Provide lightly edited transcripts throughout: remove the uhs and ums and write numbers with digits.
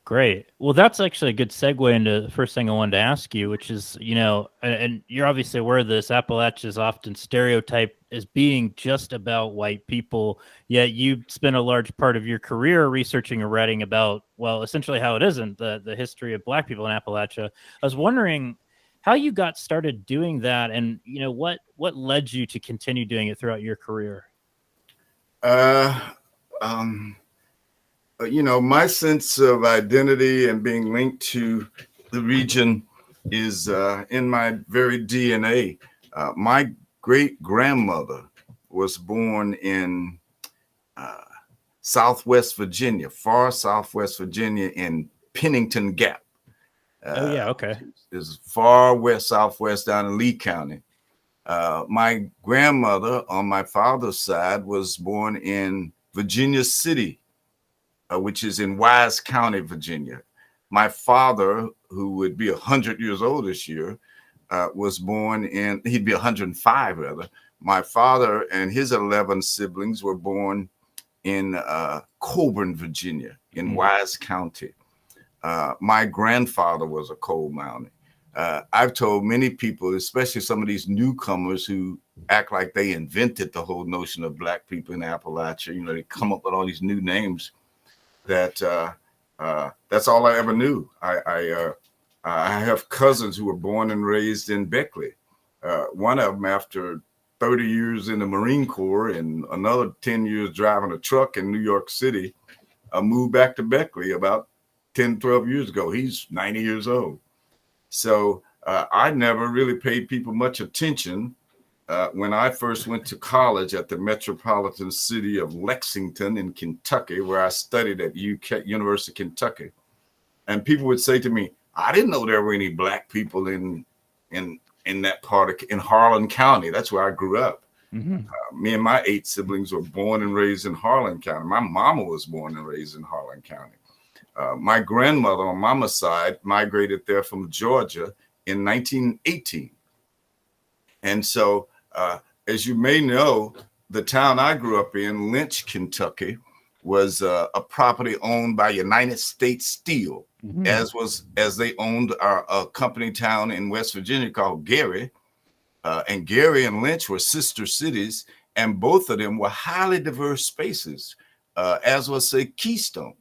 Great. Well, that's actually a good segue into the first thing I wanted to ask you, which is, and you're obviously aware of this, Appalachia is often stereotyped as being just about white people, yet you spent a large part of your career researching or writing about, well, essentially how it isn't, the history of Black people in Appalachia. I was wondering how you got started doing that, and, what led you to continue doing it throughout your career? Uh, um, my sense of identity and being linked to the region is in my very DNA. My great grandmother was born in uh, Southwest Virginia, far Southwest Virginia, in Pennington Gap. Oh, yeah, Which okay. is far west, southwest, down in Lee County. My grandmother on my father's side was born in Virginia City, which is in Wise County, Virginia. My father, who would be 100 years old this year, was born he'd be 105 rather. My father and his 11 siblings were born in Coburn, Virginia, in Wise County. My grandfather was a coal mountaineer. I've told many people, especially some of these newcomers who act like they invented the whole notion of Black people in Appalachia, they come up with all these new names, that that's all I ever knew. I have cousins who were born and raised in Beckley. One of them, after 30 years in the Marine Corps and another 10 years driving a truck in New York City, moved back to Beckley about 10, 12 years ago. He's 90 years old. So I never really paid people much attention. When I first went to college at the metropolitan city of Lexington in Kentucky, where I studied at University of Kentucky, and people would say to me, "I didn't know there were any Black people in that part in Harlan County." That's where I grew up. Me and my 8 siblings were born and raised in Harlan County. My mama was born and raised in Harlan County. My grandmother on mama's side migrated there from Georgia in 1918. And so, as you may know, the town I grew up in, Lynch, Kentucky, was a property owned by United States Steel, as they owned a company town in West Virginia called Gary. And Gary and Lynch were sister cities, and both of them were highly diverse spaces, as was, say, Keystone.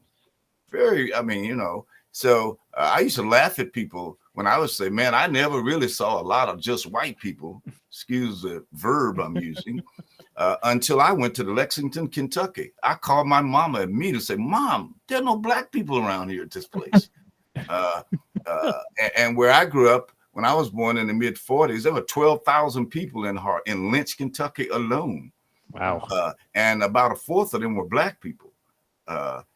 So I used to laugh at people when I would say, man, I never really saw a lot of just white people, excuse the verb I'm using, until I went to Lexington, Kentucky. I called my mama immediately and said, Mom, there are no Black people around here at this place. And where I grew up, when I was born in the mid 40s, there were 12,000 people in Lynch, Kentucky alone. Wow. And about a fourth of them were Black people.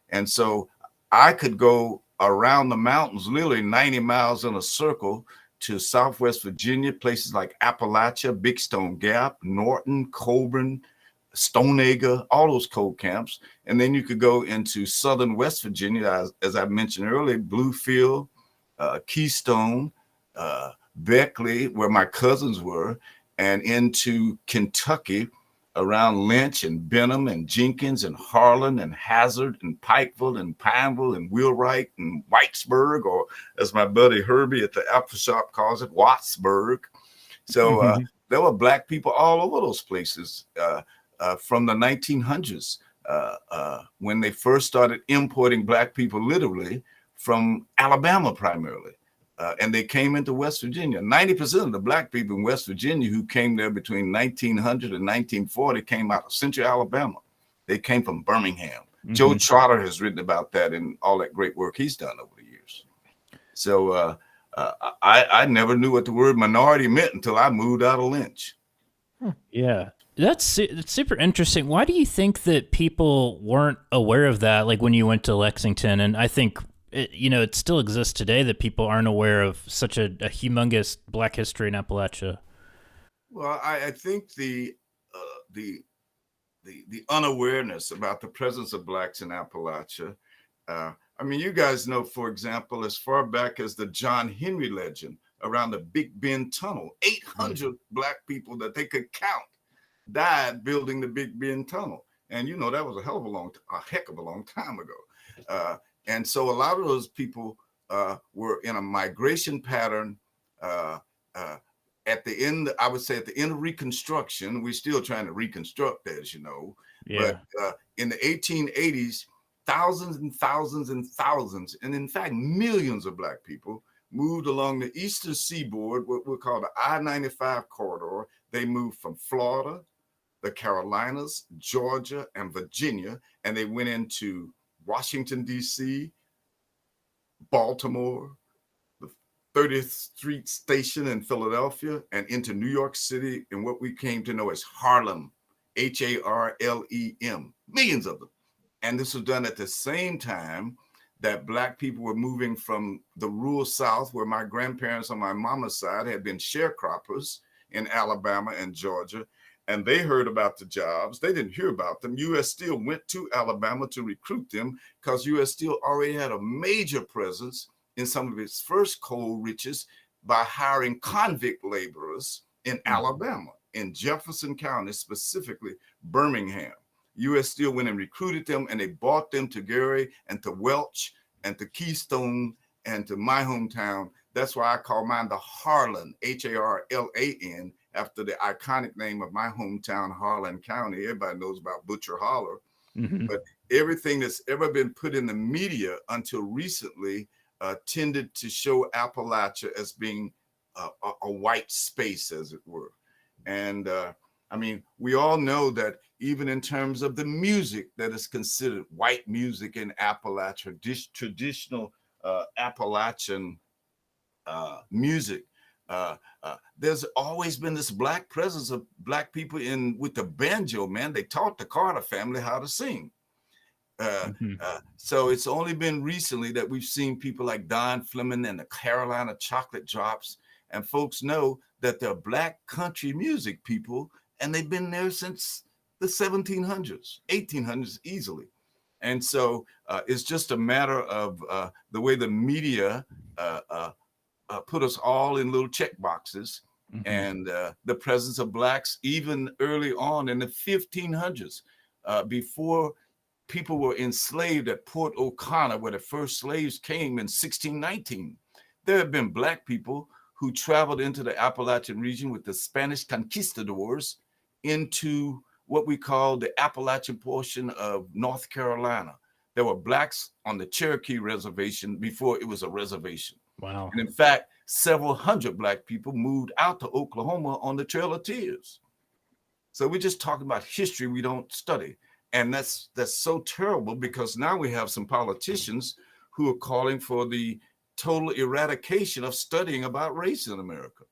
And so I could go around the mountains, literally 90 miles in a circle, to Southwest Virginia, places like Appalachia, Big Stone Gap, Norton, Coburn, Stoneacre, all those coal camps. And then you could go into Southern West Virginia, as I mentioned earlier, Bluefield, Keystone, Beckley, where my cousins were, and into Kentucky, around Lynch and Benham and Jenkins and Harlan and Hazard and Pikeville and Pineville and Wheelwright and Whitesburg, or as my buddy Herbie at the Apple Shop calls it, Wattsburg. So there were Black people all over those places from the 1900s when they first started importing Black people literally from Alabama primarily. And they came into West Virginia. 90% of the Black people in West Virginia who came there between 1900 and 1940 came out of Central Alabama. They came from Birmingham. Joe Trotter has written about that and all that great work he's done over the years. So I never knew what the word minority meant until I moved out of Lynch. Yeah. That's super interesting. Why do you think that people weren't aware of that, like when you went to Lexington? And I think it still exists today that people aren't aware of such a humongous Black history in Appalachia. Well, I think the unawareness about the presence of Blacks in Appalachia. You guys know, for example, as far back as the John Henry legend around the Big Bend Tunnel, 800 Black people that they could count died building the Big Bend Tunnel. And that was a heck of a long time ago. And so a lot of those people were in a migration pattern at the end, I would say at the end of Reconstruction. We're still trying to reconstruct, as you know, but in the 1880s, thousands and thousands and thousands, and in fact, millions of Black people moved along the eastern seaboard, what we call the I-95 corridor. They moved from Florida, the Carolinas, Georgia, and Virginia, and they went into Washington, D.C., Baltimore, the 30th Street Station in Philadelphia, and into New York City and what we came to know as Harlem, Harlem, millions of them. And this was done at the same time that Black people were moving from the rural South, where my grandparents on my mama's side had been sharecroppers in Alabama and Georgia, and they heard about the jobs. They didn't hear about them. U.S. Steel went to Alabama to recruit them because U.S. Steel already had a major presence in some of its first coal riches by hiring convict laborers in Alabama, in Jefferson County, specifically Birmingham. U.S. Steel went and recruited them, and they bought them to Gary and to Welch and to Keystone and to my hometown. That's why I call mine the Harlan, Harlan, after the iconic name of my hometown, Harlan County. Everybody knows about Butcher Holler. But everything that's ever been put in the media until recently tended to show Appalachia as being a white space, as it were. And I mean, we all know that even in terms of the music that is considered white music in Appalachia, traditional Appalachian music, there's always been this Black presence of Black people in with the banjo, man. They taught the Carter family how to sing. So it's only been recently that we've seen people like Don Fleming and the Carolina Chocolate Drops, and folks know that they're Black country music people, and they've been there since the 1700s, 1800s easily. And so it's just a matter of the way the media put us all in little check boxes, and the presence of Blacks even early on in the 1500s, before people were enslaved at Port O'Connor, where the first slaves came in 1619. There have been Black people who traveled into the Appalachian region with the Spanish conquistadors into what we call the Appalachian portion of North Carolina. There were Blacks on the Cherokee Reservation before it was a reservation. Wow. And in fact, several hundred Black people moved out to Oklahoma on the Trail of Tears. So we're just talking about history we don't study. And that's so terrible, because now we have some politicians who are calling for the total eradication of studying about race in America.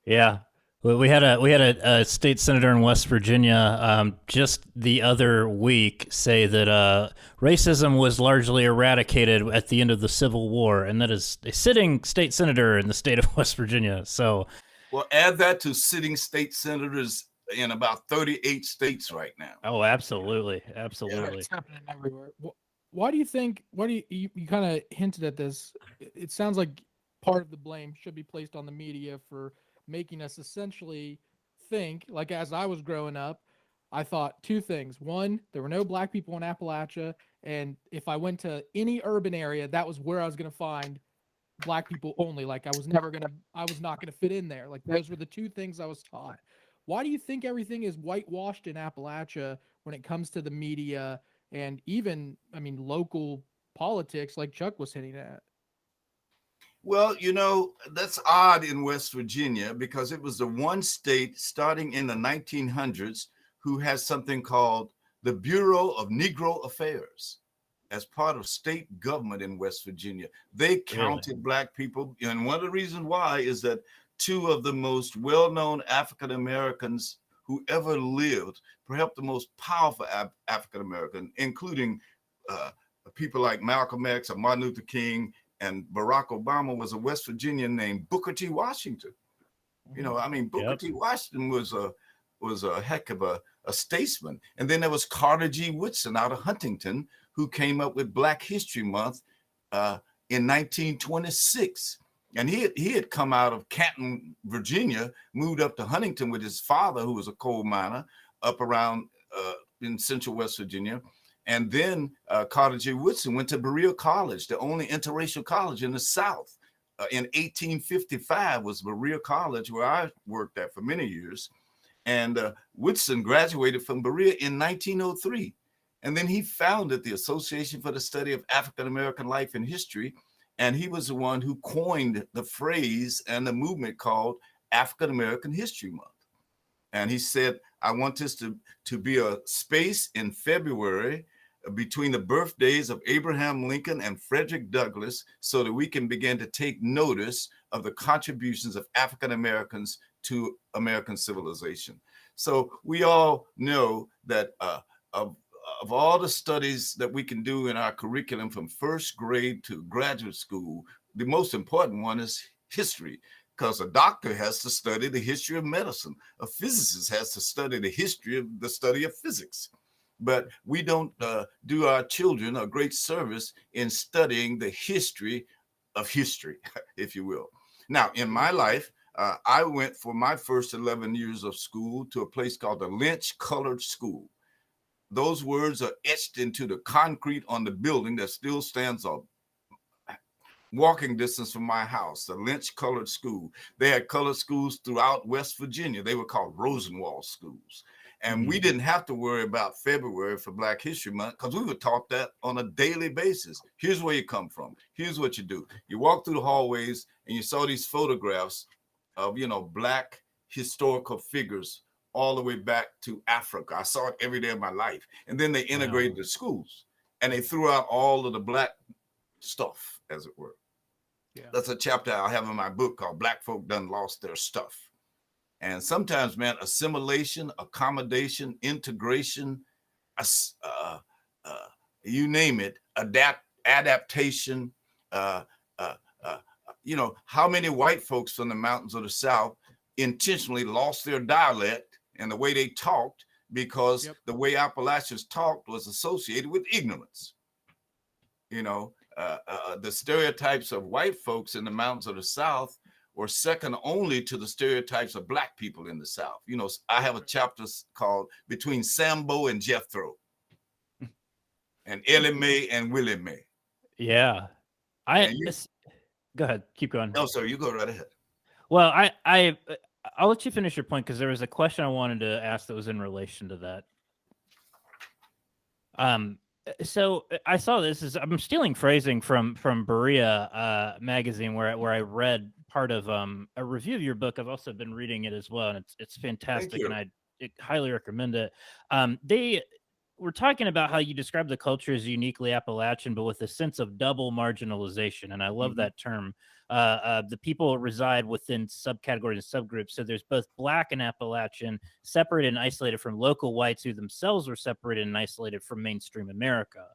Yeah. Well, we had a state senator in West Virginia just the other week say that racism was largely eradicated at the end of the Civil War, and that is a sitting state senator in the state of West Virginia. So, well, add that to sitting state senators in about 38 states right now. Oh, absolutely, absolutely. Yeah, it's happening everywhere. Why do you think? You kind of hinted at this? It sounds like part of the blame should be placed on the media for making us essentially think, like as I was growing up, I thought two things. One, there were no Black people in Appalachia, and if I went to any urban area, that was where I was going to find Black people only. Like I was not going to fit in there. Like those were the two things I was taught. Why do you think everything is whitewashed in Appalachia when it comes to the media and even, I mean, local politics, like Chuck was hinting at? Well, you know, that's odd in West Virginia, because it was the one state starting in the 1900s who has something called the Bureau of Negro Affairs as part of state government in West Virginia. They counted Black people. And one of the reasons why is that two of the most well-known African-Americans who ever lived, perhaps the most powerful African-American, including people like Malcolm X or Martin Luther King and Barack Obama, was a West Virginian named Booker T. Washington. You know, I mean, Booker T. Washington was a heck of a statesman. And then there was Carter G. Woodson out of Huntington, who came up with Black History Month in 1926. And he had come out of Canton, Virginia, moved up to Huntington with his father, who was a coal miner, up around in central West Virginia. And then Carter G. Woodson went to Berea College, the only interracial college in the South. In 1855 was Berea College, where I worked at for many years. And Woodson graduated from Berea in 1903. And then he founded the Association for the Study of African American Life and History. And he was the one who coined the phrase and the movement called African American History Month. And he said, I want this to be a space in February between the birthdays of Abraham Lincoln and Frederick Douglass, so that we can begin to take notice of the contributions of African Americans to American civilization. So we all know that of all the studies that we can do in our curriculum from first grade to graduate school, the most important one is history, because a doctor has to study the history of medicine. A physicist has to study the history of the study of physics. But we don't do our children a great service in studying the history of history, if you will. Now, in my life, I went for my first 11 years of school to a place called the Lynch Colored School. Those words are etched into the concrete on the building that still stands a walking distance from my house, the Lynch Colored School. They had colored schools throughout West Virginia. They were called Rosenwald schools. And we didn't have to worry about February for Black History Month, because we were taught that on a daily basis. Here's where you come from. Here's what you do. You walk through the hallways and you saw these photographs of, Black historical figures all the way back to Africa. I saw it every day of my life. And then they integrated the schools and they threw out all of the Black stuff, as it were. Yeah. That's a chapter I have in my book called Black Folk Done Lost Their Stuff. And sometimes, man, assimilation, accommodation, integration, you name it, adaptation. How many white folks from the mountains of the South intentionally lost their dialect and the way they talked because the way Appalachians talked was associated with ignorance. The stereotypes of white folks in the mountains of the South were second only to the stereotypes of Black people in the South. I have a chapter called Between Sambo and Jethro, and Ellie Mae and Willie Mae. Yeah. Go ahead. Keep going. No, sir, you go right ahead. Well, I'll let you finish your point, because there was a question I wanted to ask that was in relation to that. So I saw this. I'm stealing phrasing from Berea magazine, where I read part of a review of your book. I've also been reading it as well, and it's fantastic, and I highly recommend it. They were talking about how you describe the culture as uniquely Appalachian, but with a sense of double marginalization, and I love that term. The people reside within subcategories and subgroups. So there's both Black and Appalachian, separated and isolated from local whites who themselves were separated and isolated from mainstream America.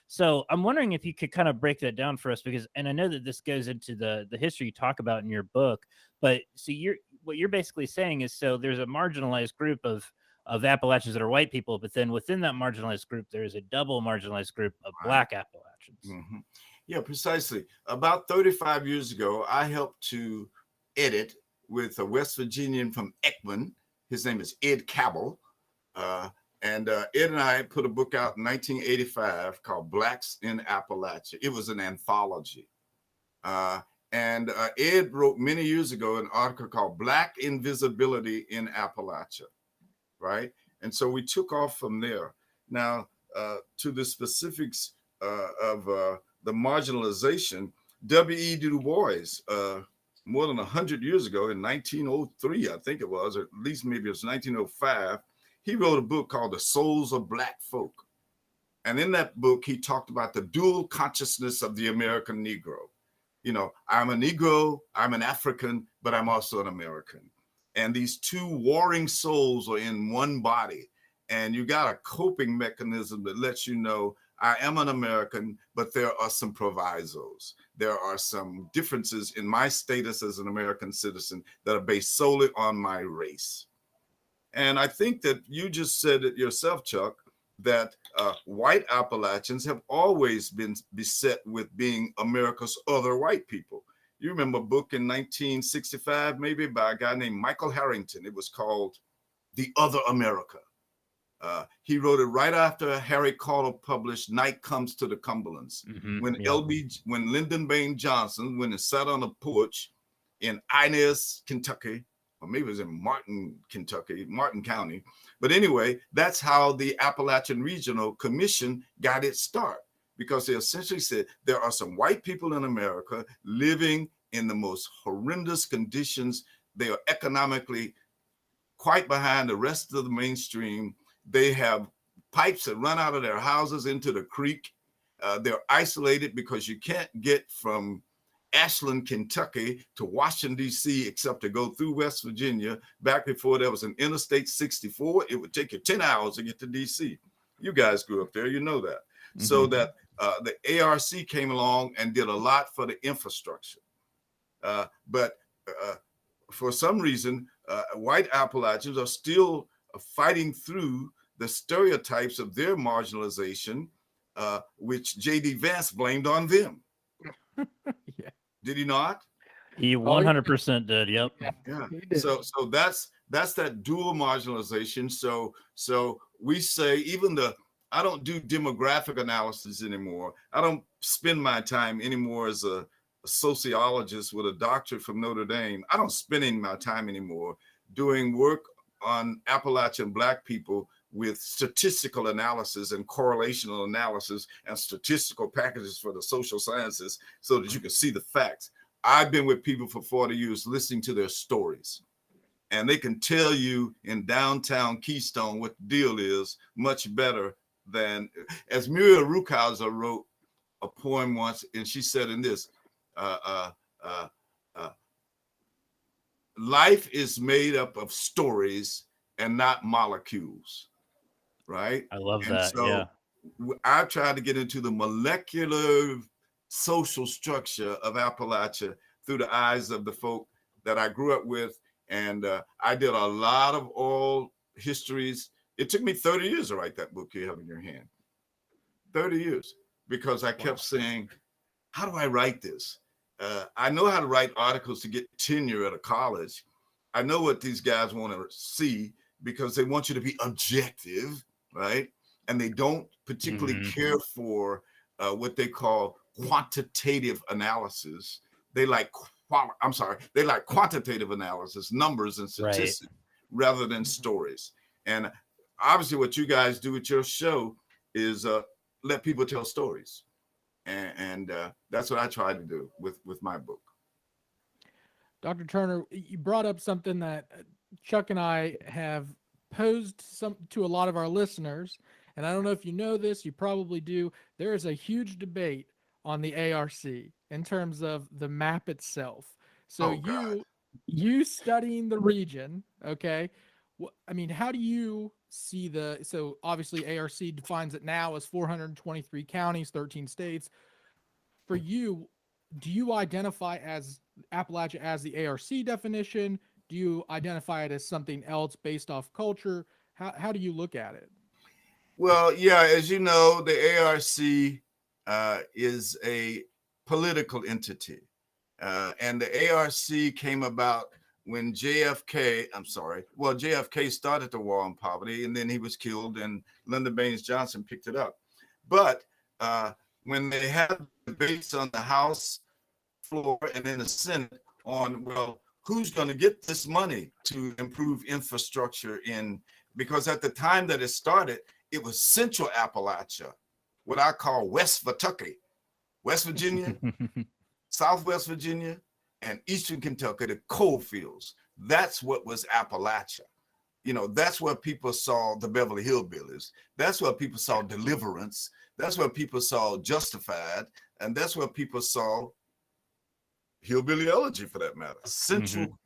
So I'm wondering if you could kind of break that down for us, and I know that this goes into the history you talk about in your book, but so what you're basically saying is, so there's a marginalized group of Appalachians that are white people, but then within that marginalized group, there's a double marginalized group of Black Appalachians. Mm-hmm. Yeah, precisely. About 35 years ago, I helped to edit with a West Virginian from Ekman. His name is Ed Cabell. And Ed and I put a book out in 1985 called Blacks in Appalachia. It was an anthology. And Ed wrote many years ago an article called Black Invisibility in Appalachia, right? And so we took off from there. Now, to the specifics of the marginalization, W.E. Du Bois, more than 100 years ago, in 1903, I think it was, or at least maybe it was 1905, he wrote a book called The Souls of Black Folk. And in that book, he talked about the dual consciousness of the American Negro. I'm a Negro, I'm an African, but I'm also an American. And these two warring souls are in one body. And you got a coping mechanism that lets you know, I am an American, but there are some provisos. There are some differences in my status as an American citizen that are based solely on my race. And I think that you just said it yourself, Chuck, that white Appalachians have always been beset with being America's other white people. You remember a book in 1965, maybe by a guy named Michael Harrington. It was called The Other America. He wrote it right after Harry Carter published "Night Comes to the Cumberlands." When Lyndon Baines Johnson, when he sat on a porch in Inez, Kentucky, or maybe it was in Martin, Kentucky, Martin County. But anyway, that's how the Appalachian Regional Commission got its start, because they essentially said there are some white people in America living in the most horrendous conditions. They are economically quite behind the rest of the mainstream. They have pipes that run out of their houses into the creek. They're isolated because you can't get from Ashland, Kentucky to Washington, D.C., except to go through West Virginia. Back before there was an Interstate 64, it would take you 10 hours to get to D.C. You guys grew up there, you know that. So that the ARC came along and did a lot for the infrastructure. But for some reason, white Appalachians are still fighting through the stereotypes of their marginalization, which J.D. Vance blamed on them. Yeah. Did he not? He 100% did. Yep. Yeah. He did. So that's that dual marginalization. So we say, even I don't do demographic analysis anymore. I don't spend my time anymore as a sociologist with a doctorate from Notre Dame. I don't spend my time anymore doing work on Appalachian Black people with statistical analysis and correlational analysis and statistical packages for the social sciences so that you can see the facts. I've been with people for 40 years listening to their stories, and they can tell you in downtown Keystone what the deal is much better than, as Muriel Rukeyser wrote a poem once, and she said in this, life is made up of stories and not molecules, right? I love And that. so Yeah. I tried to get into the molecular social structure of Appalachia through the eyes of the folk that I grew up with. And I did a lot of oral histories. It took me 30 years to write that book you have in your hand. 30 years, because I kept saying, how do I write this? I know how to write articles to get tenure at a college. I know what these guys want to see, because they want you to be objective, right? And they don't particularly care for what they call quantitative analysis. They like quantitative analysis, numbers and statistics, rather than stories. And obviously what you guys do with your show is let people tell stories. And that's what I try to do with my book. Dr. Turner, you brought up something that Chuck and I have posed to a lot of our listeners, and I don't know if you know this, you probably do. There is a huge debate on the ARC in terms of the map itself. So you studying the region, okay? I mean, how do you see so obviously ARC defines it now as 423 counties, 13 states. For you, do you identify as Appalachia as the ARC definition? Do you identify it as something else based off culture? How do you look at it? Well, yeah, as you know, the ARC is a political entity. And the ARC came about when JFK started the war on poverty, and then he was killed, and Lyndon Baines Johnson picked it up. But when they had debates on the House floor and in the Senate on, well, who's going to get this money to improve infrastructure because at the time that it started, it was Central Appalachia, what I call West Kentucky, West Virginia, Southwest Virginia, and Eastern Kentucky, the coal fields. That's what was Appalachia. That's where people saw the Beverly Hillbillies. That's where people saw Deliverance. That's where people saw Justified. And that's where people saw Hillbilly Elegy, for that matter. Central,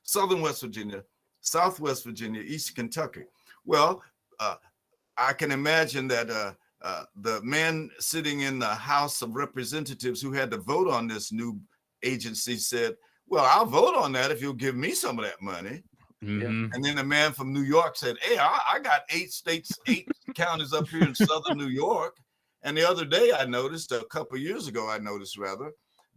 Southern West Virginia, Southwest Virginia, Eastern Kentucky. Well, I can imagine that the man sitting in the House of Representatives who had to vote on this new agency said, well, I'll vote on that if you'll give me some of that money. And then the man from New York said, hey, I got 8 counties up here in Southern New York. And the other day a couple of years ago,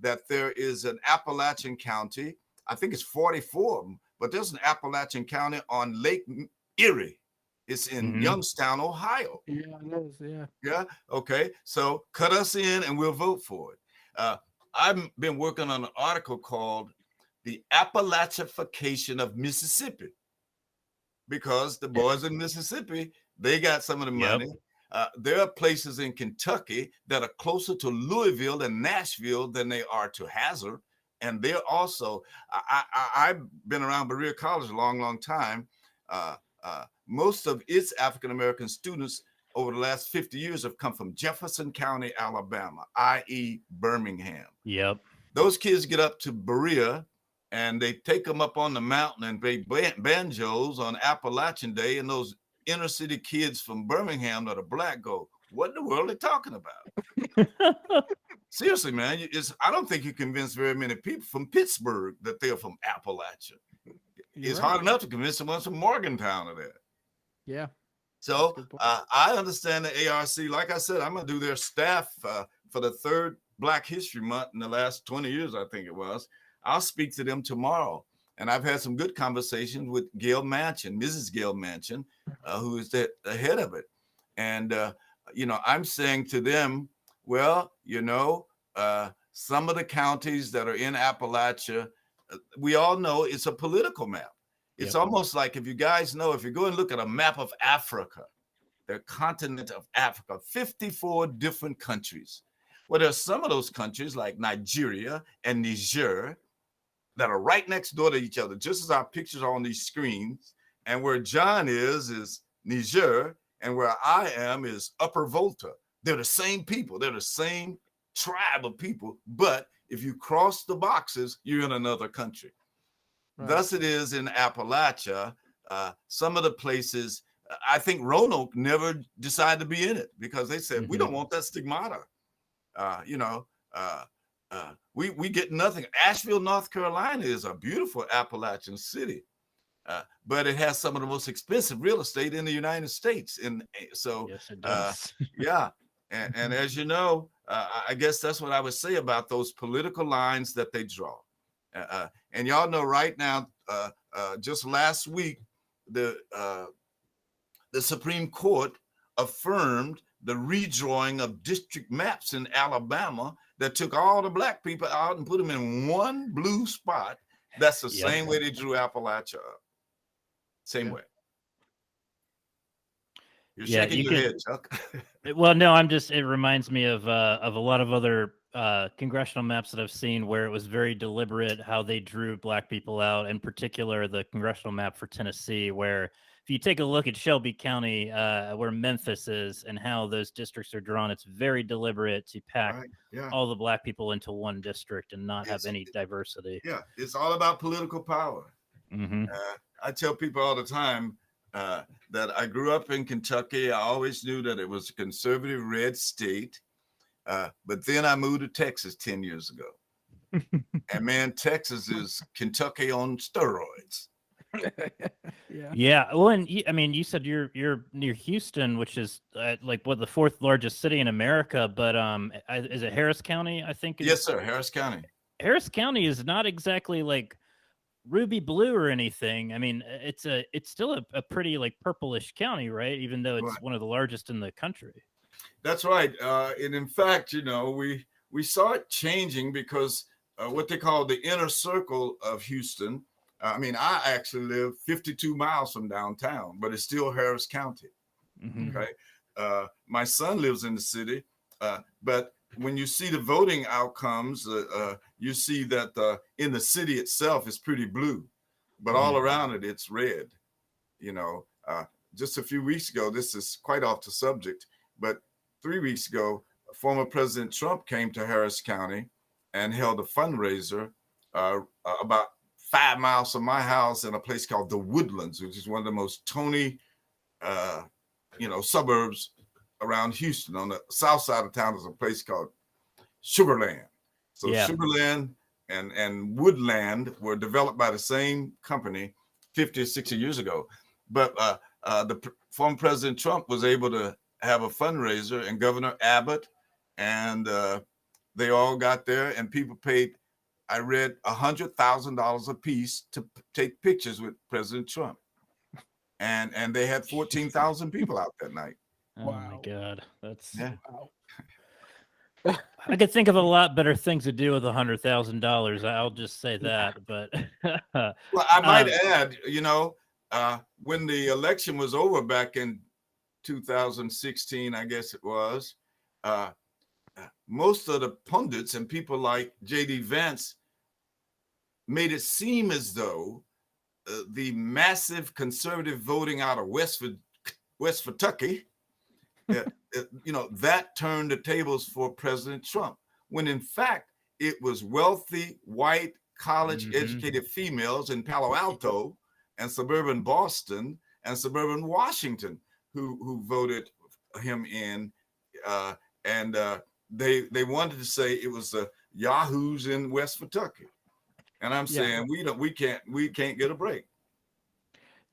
that there is an Appalachian county. I think it's 44 of them, but there's an Appalachian county on Lake Erie. It's in Mhm. Youngstown, Ohio. Yeah, it is. Yeah. Yeah. Okay. So cut us in and we'll vote for it. I've been working on an article called The Appalachification of Mississippi, because the Yeah. boys in Mississippi, they got some of the Yep. money. There are places in Kentucky that are closer to Louisville and Nashville than they are to Hazard. And they're also, I've been around Berea College a long, long time. Most of its African-American students over the last 50 years have come from Jefferson County, Alabama, i.e. Birmingham. Yep. Those kids get up to Berea and they take them up on the mountain and play banjos on Appalachian Day. And those inner city kids from Birmingham that are black go, what in the world are they talking about? Seriously, man, I don't think you convince very many people from Pittsburgh that they're from Appalachia. It's hard enough to convince someone from Morgantown of that. Yeah. So I understand the ARC. Like I said, I'm going to do their staff for the third Black History Month in the last 20 years, I think it was. I'll speak to them tomorrow. And I've had some good conversations with Gail Manchin, Mrs. Gail Manchin, who is the head of it. And, I'm saying to them, well, some of the counties that are in Appalachia, we all know it's a political map. It's almost like, if you guys know, if you go and look at a map of Africa, the continent of Africa, 54 different countries. Well, there's some of those countries like Nigeria and Niger that are right next door to each other, just as our pictures are on these screens. And where John is Niger, and where I am is Upper Volta. They're the same people. They're the same tribe of people. But if you cross the boxes, you're in another country. Right. Thus it is in Appalachia. Some of the places, I think Roanoke never decided to be in it because they said, we don't want that stigmata. We get nothing. Asheville, North Carolina is a beautiful Appalachian city, but it has some of the most expensive real estate in the United States. And so, yes, it does. Yeah. And as you know, I guess that's what I would say about those political lines that they draw. And y'all know right now, just last week, the Supreme Court affirmed the redrawing of district maps in Alabama that took all the black people out and put them in one blue spot. That's the same way they drew Appalachia up. Same way. You're shaking your head, Chuck. Well, no, it reminds me of a lot of other congressional maps that I've seen where it was very deliberate how they drew black people out. In particular, the congressional map for Tennessee, where if you take a look at Shelby County, where Memphis is, and how those districts are drawn, it's very deliberate to pack all the black people into one district and not have any diversity. Yeah, it's all about political power. I tell people all the time that I grew up in Kentucky. I always knew that it was a conservative red state. But then I moved to Texas 10 years ago. And man, Texas is Kentucky on steroids. Yeah. Well, and you said you're near Houston, which is the fourth largest city in America. But is it Harris County? I think. Yes, sir. Harris County. Harris County is not exactly like ruby blue or anything. I mean, it's still a pretty like purplish county, right? Even though it's one of the largest in the country. That's right. And in fact, we saw it changing because what they call the inner circle of Houston. I actually live 52 miles from downtown, but it's still Harris County. Okay. My son lives in the city, but when you see the voting outcomes, you see that in the city itself is pretty blue, but all around it, it's red. Just a few weeks ago, this is quite off the subject, but 3 weeks ago, former President Trump came to Harris County and held a fundraiser about 5 miles from my house in a place called the Woodlands, which is one of the most Tony, suburbs around Houston. On the south side of town is a place called Sugarland. So Sugarland and Woodland were developed by the same company 50 or 60 years ago. But the former President Trump was able to have a fundraiser, and Governor Abbott, and they all got there, and people paid, I read, $100,000 a piece to take pictures with President Trump. and they had 14,000 people out that night. Oh my God, that's Wow. I could think of a lot better things to do with $100,000. I'll just say that. But Well, I might add, when the election was over back in 2016, I guess it was, most of the pundits and people like J.D. Vance made it seem as though the massive conservative voting out of West Kentucky, that turned the tables for President Trump, when in fact it was wealthy, white, college-educated females in Palo Alto and suburban Boston and suburban Washington who voted him in, and they wanted to say it was the yahoos in West Kentucky, and I'm saying we can't get a break.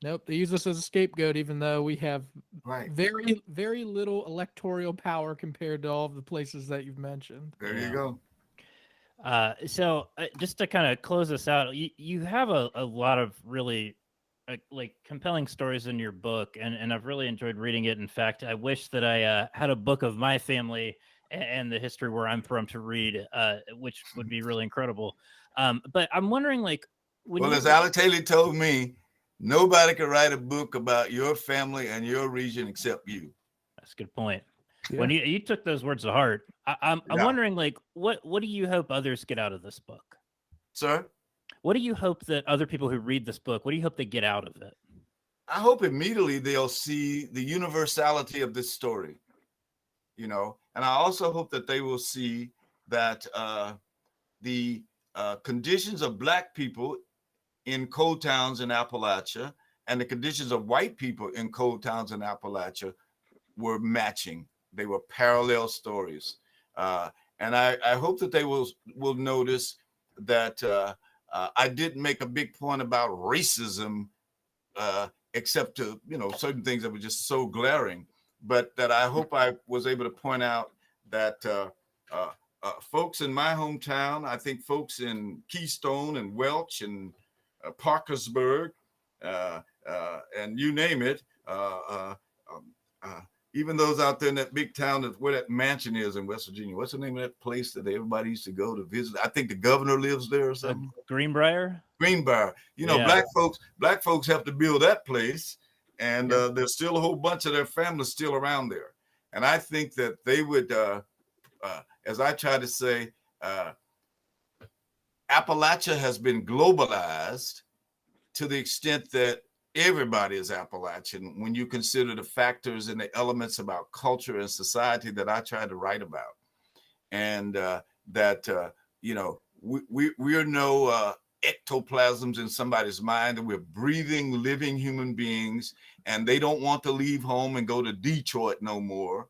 Nope, they use us as a scapegoat, even though we have Right. very, very little electoral power compared to all of the places that you've mentioned. There you go. So just to kind of close this out, you have a lot of really like compelling stories in your book, and I've really enjoyed reading it. In fact, I wish that I had a book of my family and the history where I'm from to read, which would be really incredible. But I'm wondering, like, as Alec Taylor told me, nobody could write a book about your family and your region except you. That's a good point. Yeah. When you took those words to heart, I'm wondering, like, what do you hope others get out of this book? Sir? What do you hope that other people who read this book, what do you hope they get out of it? I hope immediately they'll see the universality of this story, and I also hope that they will see that the conditions of Black people in coal towns in Appalachia and the conditions of white people in coal towns in Appalachia were matching. They were parallel stories. And I hope that they will notice that I didn't make a big point about racism, except to, certain things that were just so glaring, but that I hope I was able to point out that folks in my hometown, I think folks in Keystone and Welch and Parkersburg, and you name it, even those out there in that big town where that mansion is in West Virginia. What's the name of that place that everybody used to go to visit? I think the governor lives there or something. Greenbrier. Black folks have to build that place, and there's still a whole bunch of their families still around there. And I think that they would, as I try to say, Appalachia has been globalized to the extent that everybody is Appalachian when you consider the factors and the elements about culture and society that I try to write about. And that, we are no ectoplasms in somebody's mind, and we're breathing, living human beings, and they don't want to leave home and go to Detroit no more.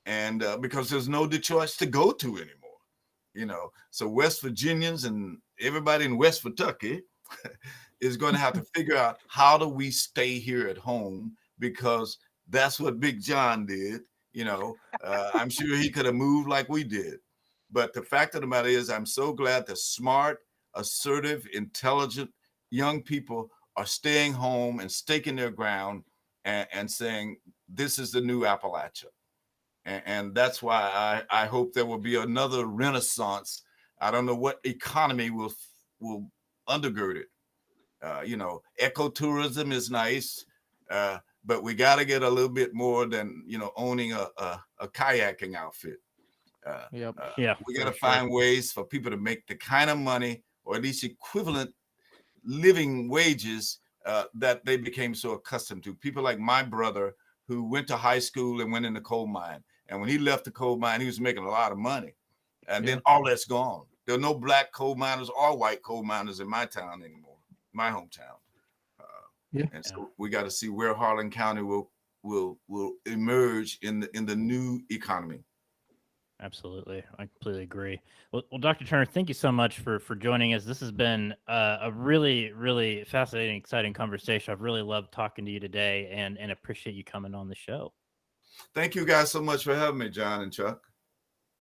And because there's no Detroit to go to anymore. So West Virginians and everybody in West Kentucky is going to have to figure out, how do we stay here at home? Because that's what Big John did. I'm sure he could have moved like we did. But the fact of the matter is, I'm so glad that smart, assertive, intelligent young people are staying home and staking their ground and saying, this is the new Appalachia. And that's why I hope there will be another renaissance. I don't know what economy will undergird it. Ecotourism is nice, but we got to get a little bit more than, owning a kayaking outfit. We got to find ways for people to make the kind of money, or at least equivalent living wages, that they became so accustomed to. People like my brother, who went to high school and went in the coal mine. And when he left the coal mine, he was making a lot of money. And then all that's gone. There are no Black coal miners or white coal miners in my town anymore, my hometown. And so we got to see where Harlan County will emerge in the new economy. Absolutely. I completely agree. Well, Dr. Turner, thank you so much for joining us. This has been a really, really fascinating, exciting conversation. I've really loved talking to you today, and appreciate you coming on the show. Thank you guys so much for having me, John and Chuck.